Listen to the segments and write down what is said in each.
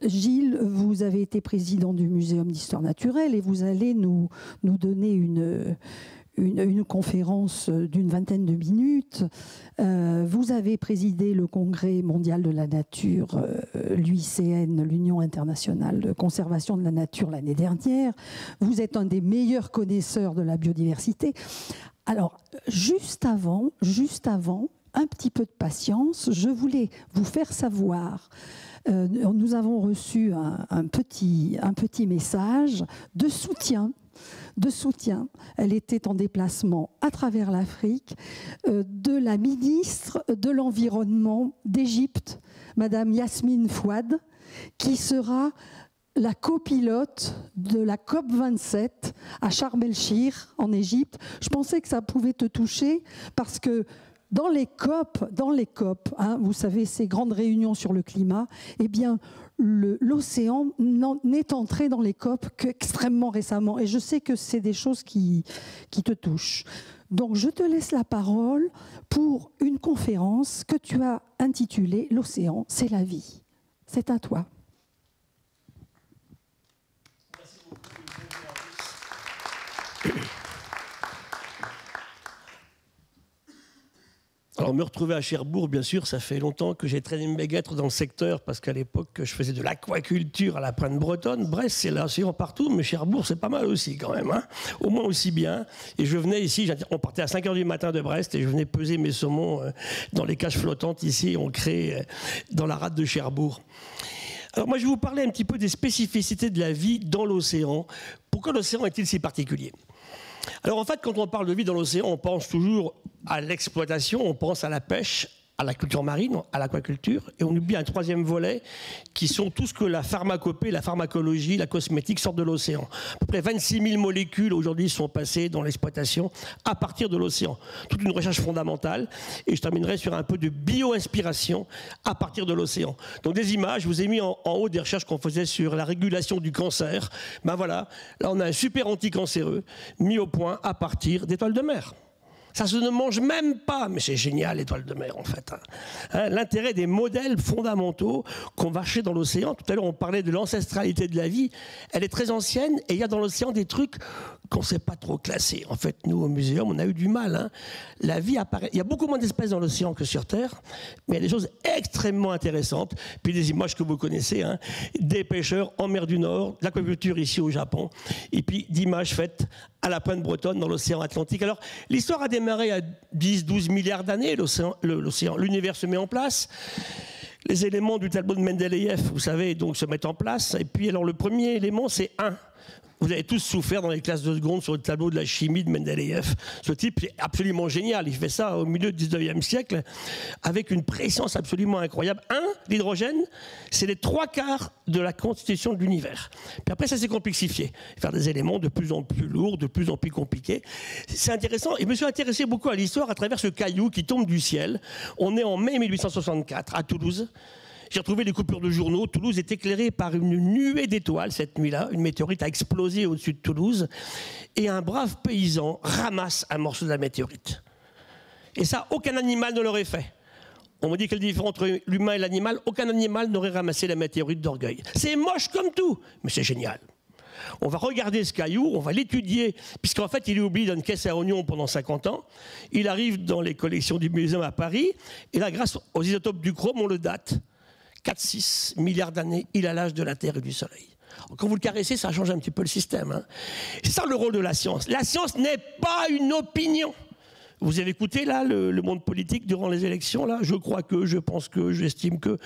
Gilles, vous avez été président du Muséum d'histoire naturelle et vous allez nous donner une conférence d'une vingtaine de minutes. Vous avez présidé le Congrès mondial de la nature, l'UICN, l'Union internationale de conservation de la nature, l'année dernière. Vous êtes un des meilleurs connaisseurs de la biodiversité. Alors, juste avant, un petit peu de patience, je voulais vous faire savoir, nous avons reçu un petit message de soutien. Elle était en déplacement à travers l'Afrique, de la ministre de l'Environnement d'Égypte, Madame Yasmine Fouad, qui sera la copilote de la COP27 à Sharm el-Sheikh en Égypte. Je pensais que ça pouvait te toucher parce que dans les COP, hein, vous savez, ces grandes réunions sur le climat, eh bien, l'océan n'est entré dans les COP qu'extrêmement récemment. Et je sais que c'est des choses qui te touchent. Donc, je te laisse la parole pour une conférence que tu as intitulée « L'océan, c'est la vie ». C'est à toi. Alors, me retrouver à Cherbourg, bien sûr, ça fait longtemps que j'ai traîné mes guêtres dans le secteur, parce qu'à l'époque, je faisais de l'aquaculture à la Pointe Bretonne. Brest, c'est l'océan partout, mais Cherbourg, c'est pas mal aussi, quand même, hein, au moins aussi bien. Et je venais ici, on partait à 5 h du matin de Brest, et je venais peser mes saumons dans les cages flottantes, ici, on crée dans la rade de Cherbourg. Alors, moi, je vais vous parler un petit peu des spécificités de la vie dans l'océan. Pourquoi l'océan est-il si particulier ? Alors en fait, quand on parle de vie dans l'océan, on pense toujours à l'exploitation, on pense à la pêche, à la culture marine, à l'aquaculture, et on oublie un troisième volet qui sont tout ce que la pharmacopée, la pharmacologie, la cosmétique sortent de l'océan. À peu près 26 000 molécules aujourd'hui sont passées dans l'exploitation à partir de l'océan. Toute une recherche fondamentale, et je terminerai sur un peu de bio-inspiration à partir de l'océan. Donc des images, je vous ai mis en haut des recherches qu'on faisait sur la régulation du cancer. Ben voilà, là on a un super anticancéreux mis au point à partir d'étoiles de mer. Ça se ne mange même pas, mais c'est génial, l'étoile de mer, en fait. Hein, l'intérêt des modèles fondamentaux qu'on va chercher dans l'océan. Tout à l'heure, on parlait de l'ancestralité de la vie. Elle est très ancienne, et il y a dans l'océan des trucs qu'on ne sait pas trop classer. En fait, nous, au muséum, on a eu du mal. Hein. La vie apparaît. Il y a beaucoup moins d'espèces dans l'océan que sur Terre, mais il y a des choses extrêmement intéressantes. Puis des images que vous connaissez, hein, des pêcheurs en mer du Nord, l'aquaculture ici au Japon, et puis d'images faites à la Pointe Bretonne dans l'océan Atlantique. Alors, l'histoire a démarré à 10-12 milliards d'années. L'univers se met en place. Les éléments du tableau de Mendeleïev, vous savez, donc se mettent en place. Et puis, alors, le premier élément, c'est 1. Vous avez tous souffert dans les classes de seconde sur le tableau de la chimie de Mendeleïev. Ce type est absolument génial. Il fait ça au milieu du 19e siècle avec une présence absolument incroyable. L'hydrogène, c'est les 3/4 de la constitution de l'univers. Puis après, ça s'est complexifié. Faire des éléments de plus en plus lourds, de plus en plus compliqués. C'est intéressant. Et je me suis intéressé beaucoup à l'histoire à travers ce caillou qui tombe du ciel. On est en mai 1864 à Toulouse. J'ai retrouvé des coupures de journaux. Toulouse est éclairée par une nuée d'étoiles cette nuit-là. Une météorite a explosé au-dessus de Toulouse. Et un brave paysan ramasse un morceau de la météorite. Et ça, aucun animal ne l'aurait fait. On me dit quelle différence entre l'humain et l'animal. Aucun animal n'aurait ramassé la météorite d'orgueil. C'est moche comme tout, mais c'est génial. On va regarder ce caillou, on va l'étudier, puisqu'en fait, il est oublié dans une caisse à oignons pendant 50 ans. Il arrive dans les collections du muséum à Paris. Et là, grâce aux isotopes du chrome, on le date. 4-6 milliards d'années, il a l'âge de la Terre et du Soleil. Quand vous le caressez, ça change un petit peu le système. Hein. C'est ça le rôle de la science. La science n'est pas une opinion. Vous avez écouté là le monde politique durant les élections là. Je crois que, je pense que, j'estime que.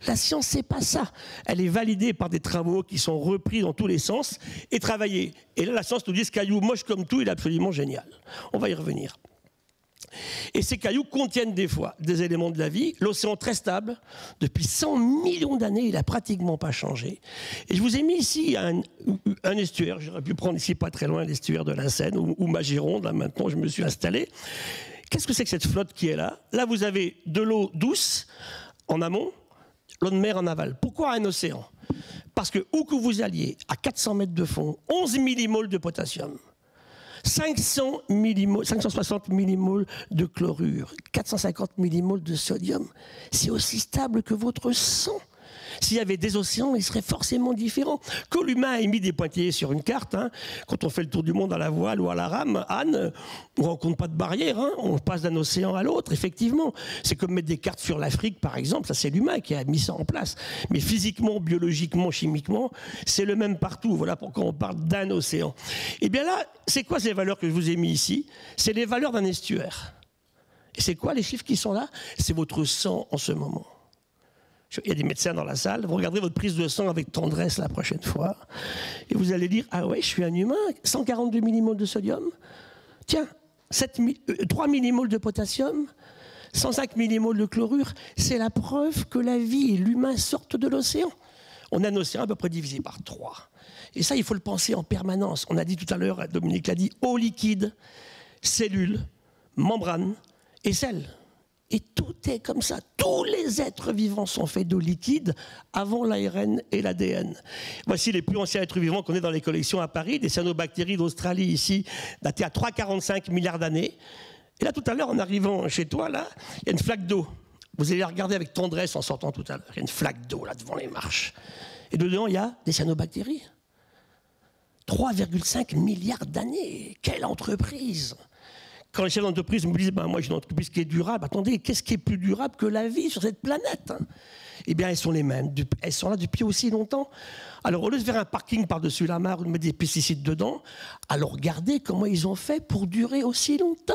La science, c'est pas ça. Elle est validée par des travaux qui sont repris dans tous les sens et travaillés. Et là, la science nous dit ce caillou moche comme tout, il est absolument génial. On va y revenir. Et ces cailloux contiennent des fois des éléments de la vie. L'océan très stable, depuis 100 millions d'années, il n'a pratiquement pas changé. Et je vous ai mis ici un estuaire. J'aurais pu prendre ici pas très loin l'estuaire de la Seine ou ma Gironde. Là, maintenant, je me suis installé. Qu'est-ce que c'est que cette flotte qui est là? Là, vous avez de l'eau douce en amont, l'eau de mer en aval. Pourquoi un océan? Parce que où que vous alliez, à 400 mètres de fond, 11 millimoles de potassium, 560 millimoles de chlorure, 450 millimoles de sodium. C'est aussi stable que votre sang. S'il y avait des océans, ils seraient forcément différents. Quand l'humain a mis des pointillés sur une carte, hein, quand on fait le tour du monde à la voile ou à la rame, Anne, on ne rencontre pas de barrière, hein, on passe d'un océan à l'autre, effectivement. C'est comme mettre des cartes sur l'Afrique, par exemple, ça c'est l'humain qui a mis ça en place. Mais physiquement, biologiquement, chimiquement, c'est le même partout. Voilà pourquoi on parle d'un océan. Et bien là, c'est quoi ces valeurs que je vous ai mis ici? C'est les valeurs d'un estuaire. Et c'est quoi les chiffres qui sont là? C'est votre sang en ce moment. Il y a des médecins dans la salle, vous regardez votre prise de sang avec tendresse la prochaine fois, et vous allez dire, ah ouais, je suis un humain, 142 millimoles de sodium, tiens, 3 millimoles de potassium, 105 millimoles de chlorure, c'est la preuve que la vie et l'humain sortent de l'océan. On a un océan à peu près divisé par 3. Et ça, il faut le penser en permanence. On a dit tout à l'heure, Dominique l'a dit, eau liquide, cellules, membranes et sel. Et tout est comme ça. Tous les êtres vivants sont faits d'eau liquide avant l'ARN et l'ADN. Voici les plus anciens êtres vivants qu'on ait dans les collections à Paris, des cyanobactéries d'Australie ici, datées à 3,45 milliards d'années. Et là, tout à l'heure, en arrivant chez toi, là, il y a une flaque d'eau. Vous allez la regarder avec tendresse en sortant tout à l'heure. Il y a une flaque d'eau là devant les marches. Et dedans, il y a des cyanobactéries. 3,5 milliards d'années. Quelle entreprise! Quand les chefs d'entreprise me disent moi j'ai une entreprise qui est durable, attendez, qu'est-ce qui est plus durable que la vie sur cette planète, hein? Eh bien, elles sont les mêmes. Elles sont là depuis aussi longtemps. Alors, au lieu de faire un parking par-dessus la mare ou de mettre des pesticides dedans, alors regardez comment ils ont fait pour durer aussi longtemps.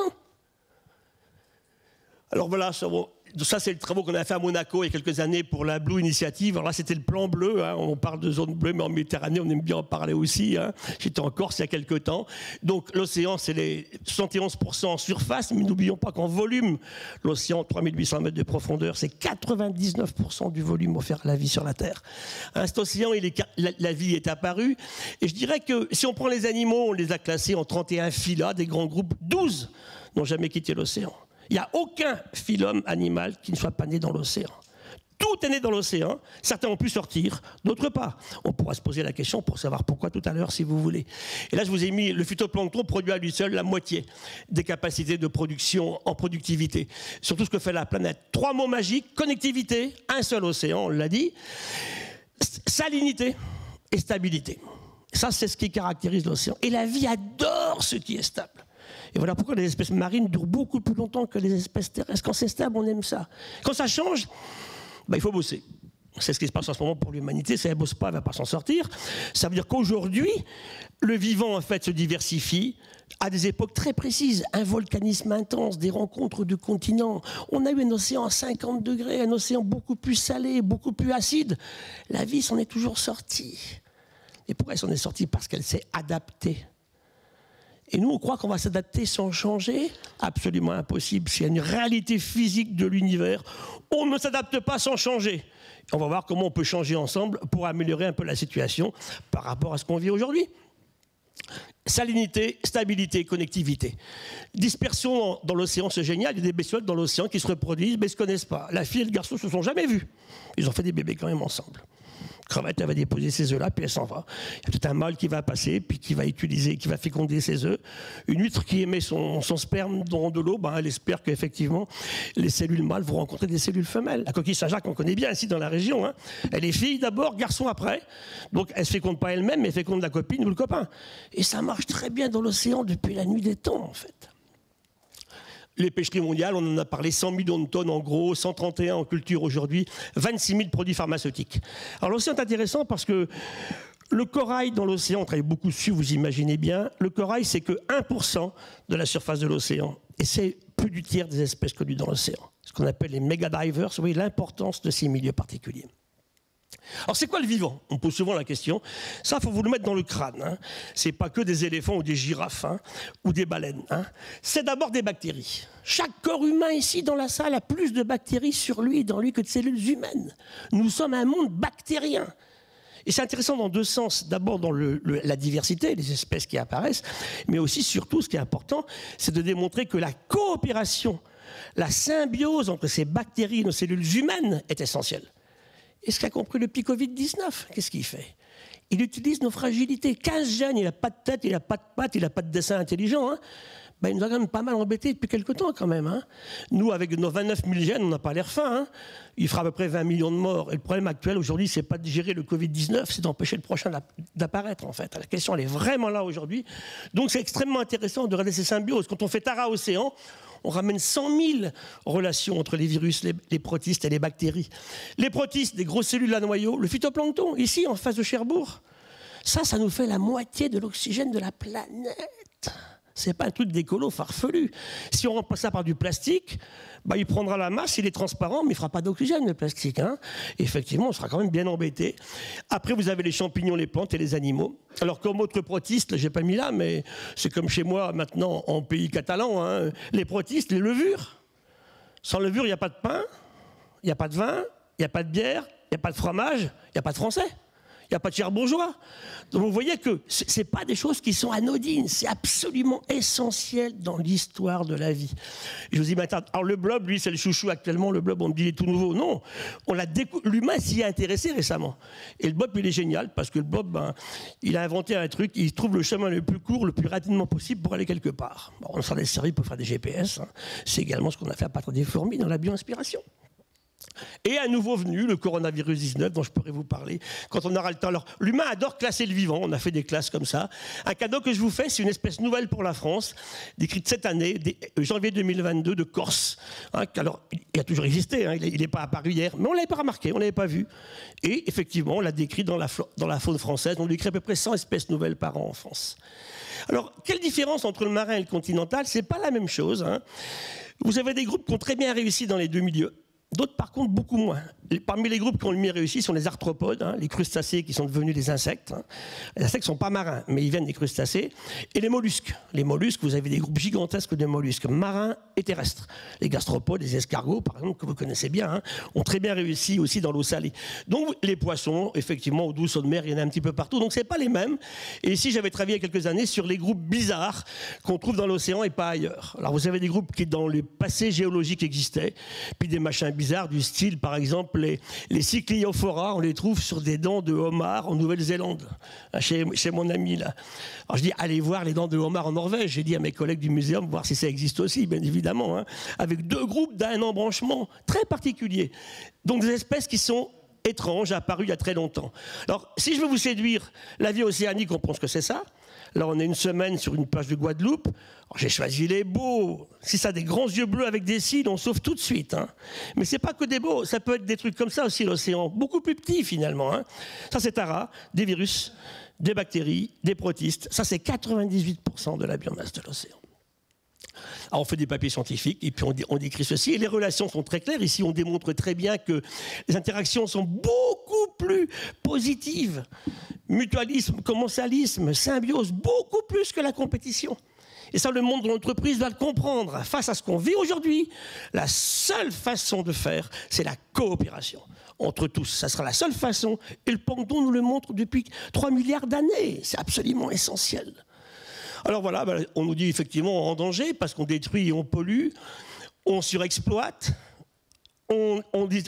Alors voilà, ça c'est le travaux qu'on a fait à Monaco il y a quelques années pour la Blue Initiative. Alors là, c'était le plan bleu. Hein. On parle de zone bleue, mais en Méditerranée, on aime bien en parler aussi. Hein. J'étais en Corse il y a quelques temps. Donc l'océan, c'est les 71% en surface, mais n'oublions pas qu'en volume, l'océan, 3800 mètres de profondeur, c'est 99% du volume offert à la vie sur la Terre. Hein, cet océan, la vie est apparue. Et je dirais que si on prend les animaux, on les a classés en 31 phyla, des grands groupes, 12 n'ont jamais quitté l'océan. Il n'y a aucun phylum animal qui ne soit pas né dans l'océan. Tout est né dans l'océan. Certains ont pu sortir, d'autres pas. On pourra se poser la question pour savoir pourquoi tout à l'heure, si vous voulez. Et là, je vous ai mis le phytoplancton produit à lui seul la moitié des capacités de production en productivité. Surtout ce que fait la planète. 3 mots magiques, connectivité, un seul océan, on l'a dit, salinité et stabilité. Ça, c'est ce qui caractérise l'océan. Et la vie adore ce qui est stable. Et voilà pourquoi les espèces marines durent beaucoup plus longtemps que les espèces terrestres. Quand c'est stable, on aime ça. Quand ça change, il faut bosser. C'est ce qui se passe en ce moment pour l'humanité. Si elle ne bosse pas, elle ne va pas s'en sortir. Ça veut dire qu'aujourd'hui, le vivant, en fait, se diversifie à des époques très précises. Un volcanisme intense, des rencontres de continents. On a eu un océan à 50 degrés, un océan beaucoup plus salé, beaucoup plus acide. La vie s'en est toujours sortie. Et pourquoi elle s'en est sortie? Parce qu'elle s'est adaptée. Et nous, on croit qu'on va s'adapter sans changer. Absolument impossible. S'il y a une réalité physique de l'univers, on ne s'adapte pas sans changer. On va voir comment on peut changer ensemble pour améliorer un peu la situation par rapport à ce qu'on vit aujourd'hui. Salinité, stabilité, connectivité. Dispersion dans l'océan, c'est génial. Il y a des bestioles dans l'océan qui se reproduisent, mais ils ne se connaissent pas. La fille et le garçon ne se sont jamais vus. Ils ont fait des bébés quand même ensemble. Crevette, elle va déposer ses œufs là, puis elle s'en va. Il y a tout un mâle qui va passer, puis qui va féconder ses œufs. Une huître qui émet son sperme dans de l'eau, elle espère qu'effectivement, les cellules mâles vont rencontrer des cellules femelles. La coquille Saint-Jacques, on connaît bien ici dans la région. Hein. Elle est fille d'abord, garçon après. Donc elle ne se féconde pas elle-même, mais elle féconde la copine ou le copain. Et ça marche très bien dans l'océan depuis la nuit des temps, en fait. Les pêcheries mondiales, on en a parlé, 100 millions de tonnes en gros, 131 en culture aujourd'hui, 26 000 produits pharmaceutiques. Alors l'océan est intéressant parce que le corail dans l'océan, on travaille beaucoup dessus, vous imaginez bien, le corail c'est que 1% de la surface de l'océan. Et c'est plus du tiers des espèces connues dans l'océan. Ce qu'on appelle les mégadivers, vous voyez l'importance de ces milieux particuliers. Alors c'est quoi le vivant? On pose souvent la question. Ça, il faut vous le mettre dans le crâne. Hein. Ce n'est pas que des éléphants ou des girafes hein, ou des baleines. Hein. C'est d'abord des bactéries. Chaque corps humain ici dans la salle a plus de bactéries sur lui et dans lui que de cellules humaines. Nous sommes un monde bactérien. Et c'est intéressant dans deux sens. D'abord dans la diversité, les espèces qui apparaissent, mais aussi, surtout, ce qui est important, c'est de démontrer que la coopération, la symbiose entre ces bactéries et nos cellules humaines est essentielle. Et ce qu'a compris le petit Covid-19, qu'est-ce qu'il fait? Il utilise nos fragilités. 15 gènes, il n'a pas de tête, il n'a pas de pattes, il n'a pas de dessin intelligent. Hein. ben, il nous a quand même pas mal embêtés depuis quelque temps quand même. Hein. Nous, avec nos 29 000 gènes, on n'a pas l'air fin. Hein. Il fera à peu près 20 millions de morts. Et le problème actuel aujourd'hui, c'est pas de gérer le Covid-19, c'est d'empêcher le prochain d'apparaître en fait. La question, elle est vraiment là aujourd'hui. Donc c'est extrêmement intéressant de regarder ces symbioses. Quand on fait Tara Océan, on ramène 100 000 relations entre les virus, les protistes et les bactéries. Les protistes, des grosses cellules à noyaux, le phytoplancton, ici en face de Cherbourg, ça nous fait la moitié de l'oxygène de la planète. C'est pas un truc d'écolo farfelu. Si on remplace ça par du plastique, bah, il prendra la masse, il est transparent, mais il ne fera pas d'oxygène, le plastique. Hein. Effectivement, on sera quand même bien embêté. Après, vous avez les champignons, les plantes et les animaux. Alors, comme autres protistes, je n'ai pas mis là, mais c'est comme chez moi maintenant, en pays catalan, hein, les protistes, les levures. Sans levure, il n'y a pas de pain, il n'y a pas de vin, il n'y a pas de bière, il n'y a pas de fromage, il n'y a pas de français. Il n'y a pas de cherbourgeois. Donc vous voyez que ce n'est pas des choses qui sont anodines, c'est absolument essentiel dans l'histoire de la vie. Et je vous dis, alors le blob, lui, c'est le chouchou actuellement, le blob, on me dit, il est tout nouveau. Non, l'humain s'y est intéressé récemment. Et le blob, il est génial, parce que le blob, ben, il a inventé un truc, il trouve le chemin le plus court, le plus rapidement possible pour aller quelque part. Bon, on s'en est servi pour faire des GPS, hein. C'est également ce qu'on a fait à partir des fourmis dans la bioinspiration. Et un nouveau venu, le coronavirus 19, dont je pourrais vous parler quand on aura le temps. Alors, l'humain adore classer le vivant, on a fait des classes comme ça. Un cadeau que je vous fais, c'est une espèce nouvelle pour la France, décrite cette année, janvier 2022, de Corse. Hein, alors, il a toujours existé, hein, il n'est pas apparu hier, mais on ne l'avait pas remarqué, on ne l'avait pas vu. Et effectivement, on l'a décrit dans la faune française, on décrit à peu près 100 espèces nouvelles par an en France. Alors, quelle différence entre le marin et le continental? Ce n'est pas la même chose. Hein. Vous avez des groupes qui ont très bien réussi dans les deux milieux. D'autres, par contre, beaucoup moins. Parmi les groupes qui ont le mieux réussi sont les arthropodes, hein, les crustacés qui sont devenus des insectes. Hein. Les insectes ne sont pas marins, mais ils viennent des crustacés. Et les mollusques. Les mollusques, vous avez des groupes gigantesques de mollusques marins et terrestres. Les gastropodes, les escargots, par exemple, que vous connaissez bien, hein, ont très bien réussi aussi dans l'eau salée. Donc, les poissons, effectivement, aux douces eaux de mer, il y en a un petit peu partout. Donc, ce n'est pas les mêmes. Et ici, j'avais travaillé il y a quelques années sur les groupes bizarres qu'on trouve dans l'océan et pas ailleurs. Alors, vous avez des groupes qui, dans le passé géologique, existaient, puis des machins bizarres du style, par exemple, les Cycliophora, on les trouve sur des dents de homard en Nouvelle-Zélande, chez mon ami là. Alors je dis, allez voir les dents de homard en Norvège. J'ai dit à mes collègues du muséum, voir si ça existe aussi, bien évidemment, hein, avec deux groupes d'un embranchement très particulier. Donc des espèces qui sont étranges, apparues il y a très longtemps. Alors, si je veux vous séduire, la vie océanique, on pense que c'est ça. Là, on est une semaine sur une plage de Guadeloupe. J'ai choisi les beaux. Si ça a des grands yeux bleus avec des cils, on sauve tout de suite. Hein. Mais c'est pas que des beaux. Ça peut être des trucs comme ça aussi, l'océan. Beaucoup plus petits, finalement. Hein. Ça, c'est Tara, des virus, des bactéries, des protistes. Ça, c'est 98% de la biomasse de l'océan. Alors on fait des papiers scientifiques et puis on décrit ceci. Et les relations sont très claires. Ici, on démontre très bien que les interactions sont beaucoup plus positives. Mutualisme, commensalisme, symbiose, beaucoup plus que la compétition. Et ça, le monde de l'entreprise va le comprendre. Face à ce qu'on vit aujourd'hui, la seule façon de faire, c'est la coopération entre tous. Ça sera la seule façon. Et le Plancton nous le montre depuis 3 milliards d'années. C'est absolument essentiel. Alors voilà, on nous dit effectivement en danger parce qu'on détruit et on pollue, on surexploite, on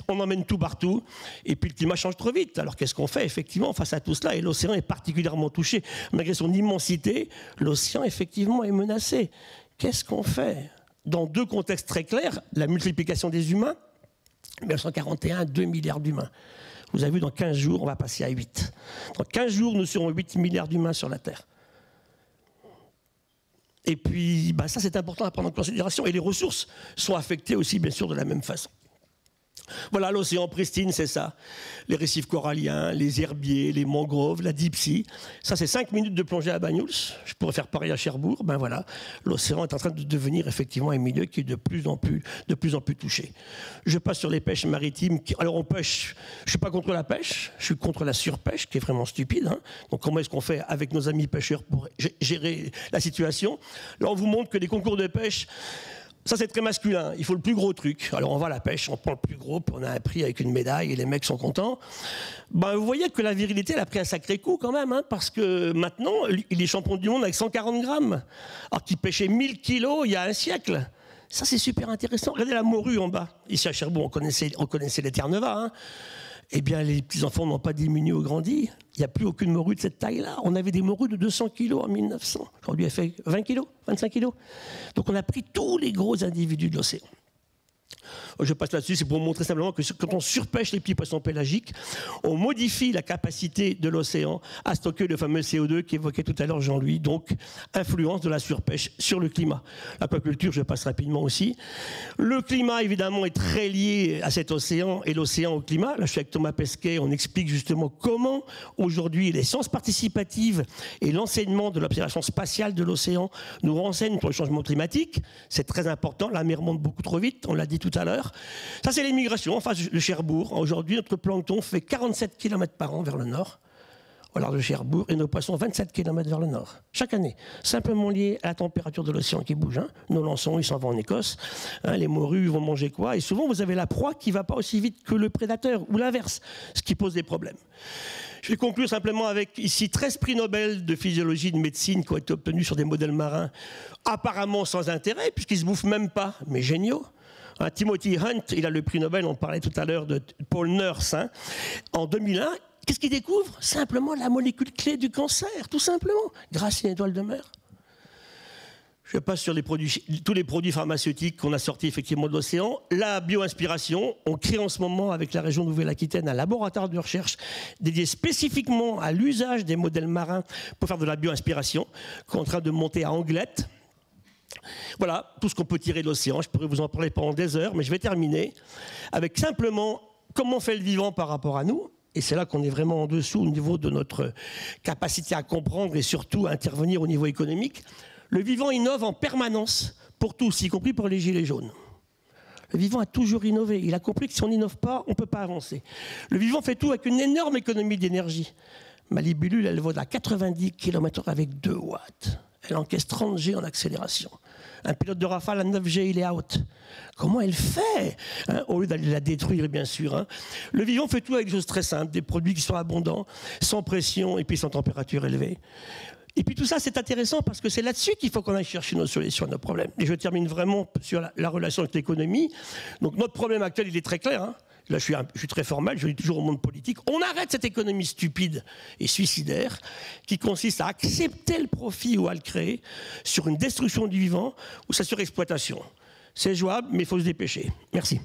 emmène tout partout et puis le climat change trop vite. Alors qu'est-ce qu'on fait effectivement face à tout cela? Et l'océan est particulièrement touché. Malgré son immensité, l'océan effectivement est menacé. Qu'est-ce qu'on fait? Dans deux contextes très clairs, la multiplication des humains, 1941, 2 milliards d'humains. Vous avez vu, dans 15 jours, on va passer à 8. Dans 15 jours, nous serons 8 milliards d'humains sur la Terre. Et puis, ça c'est important à prendre en considération. Et les ressources sont affectées aussi, bien sûr, de la même façon. Voilà, l'océan pristine, c'est ça. Les récifs coralliens, les herbiers, les mangroves, la deep sea. Ça, c'est 5 minutes de plongée à Banyuls. Je pourrais faire pareil à Cherbourg. Ben voilà, l'océan est en train de devenir effectivement un milieu qui est de plus en plus touché. Je passe sur les pêches maritimes. Alors on pêche, je ne suis pas contre la pêche, je suis contre la surpêche, qui est vraiment stupide. Hein. Donc comment est-ce qu'on fait avec nos amis pêcheurs pour gérer la situation? Là, on vous montre que les concours de pêche, ça, c'est très masculin. Il faut le plus gros truc. Alors, on va à la pêche, on prend le plus gros, puis on a un prix avec une médaille et les mecs sont contents. Vous voyez que la virilité, elle a pris un sacré coup quand même, hein, parce que maintenant, il est champion du monde avec 140 grammes. Alors qu'il pêchait 1000 kilos il y a un siècle. Ça, c'est super intéressant. Regardez la morue en bas. Ici, à Cherbourg, on connaissait les Terre-Neuva. Hein. eh bien, les petits-enfants n'ont pas diminué ou grandi. Il n'y a plus aucune morue de cette taille-là. On avait des morues de 200 kilos en 1900. Aujourd'hui, elle fait 20 kilos, 25 kilos. Donc, on a pris tous les gros individus de l'océan. Je passe là-dessus, c'est pour montrer simplement que quand on surpêche les petits poissons pélagiques, on modifie la capacité de l'océan à stocker le fameux CO2 qu'évoquait tout à l'heure Jean-Louis, donc influence de la surpêche sur le climat. L'aquaculture, je passe rapidement aussi. Le climat, évidemment, est très lié à cet océan et l'océan au climat. Là, je suis avec Thomas Pesquet, on explique justement comment, aujourd'hui, les sciences participatives et l'enseignement de l'observation spatiale de l'océan nous renseignent sur le changement climatique. C'est très important, la mer monte beaucoup trop vite, on l'a dit tout à l'heure. Ça, c'est les migrations en face de Cherbourg. Aujourd'hui, notre plancton fait 47 km par an vers le nord, au large de Cherbourg, et nos poissons 27 km vers le nord, chaque année. Simplement lié à la température de l'océan qui bouge. Nos lançons, ils s'en vont en Écosse. Les morues vont manger quoi? Et souvent, vous avez la proie qui ne va pas aussi vite que le prédateur, ou l'inverse, ce qui pose des problèmes. Je vais conclure simplement avec ici 13 prix Nobel de physiologie et de médecine qui ont été obtenus sur des modèles marins apparemment sans intérêt, puisqu'ils ne se bouffent même pas, mais géniaux. Timothy Hunt, il a le prix Nobel, on parlait tout à l'heure de Paul Nurse, en 2001. Qu'est-ce qu'il découvre? Simplement la molécule clé du cancer, tout simplement, grâce à une étoile de mer. Je passe sur tous les produits pharmaceutiques qu'on a sortis effectivement de l'océan. La bioinspiration, on crée en ce moment avec la région Nouvelle-Aquitaine un laboratoire de recherche dédié spécifiquement à l'usage des modèles marins pour faire de la bioinspiration, qu'on est en train de monter à Anglette. Voilà, tout ce qu'on peut tirer de l'océan. Je pourrais vous en parler pendant des heures, mais je vais terminer avec simplement comment fait le vivant par rapport à nous. Et c'est là qu'on est vraiment en dessous au niveau de notre capacité à comprendre et surtout à intervenir au niveau économique. Le vivant innove en permanence pour tous, y compris pour les gilets jaunes. Le vivant a toujours innové. Il a compris que si on n'innove pas, on ne peut pas avancer. Le vivant fait tout avec une énorme économie d'énergie. Ma libellule, elle vole à 90 km/h avec 2 watts. Elle encaisse 30 G en accélération. Un pilote de Rafale à 9 G, il est out. Comment elle fait au lieu d'aller la détruire, bien sûr. Le vivant fait tout avec des choses très simples, des produits qui sont abondants, sans pression et puis sans température élevée. Et puis tout ça, c'est intéressant parce que c'est là-dessus qu'il faut qu'on aille chercher nos solutions à nos problèmes. Et je termine vraiment sur la relation avec l'économie. Donc notre problème actuel, il est très clair. Là, je suis très formel, je dis toujours au monde politique, on arrête cette économie stupide et suicidaire qui consiste à accepter le profit ou à le créer sur une destruction du vivant ou sa surexploitation. C'est jouable, mais il faut se dépêcher. Merci.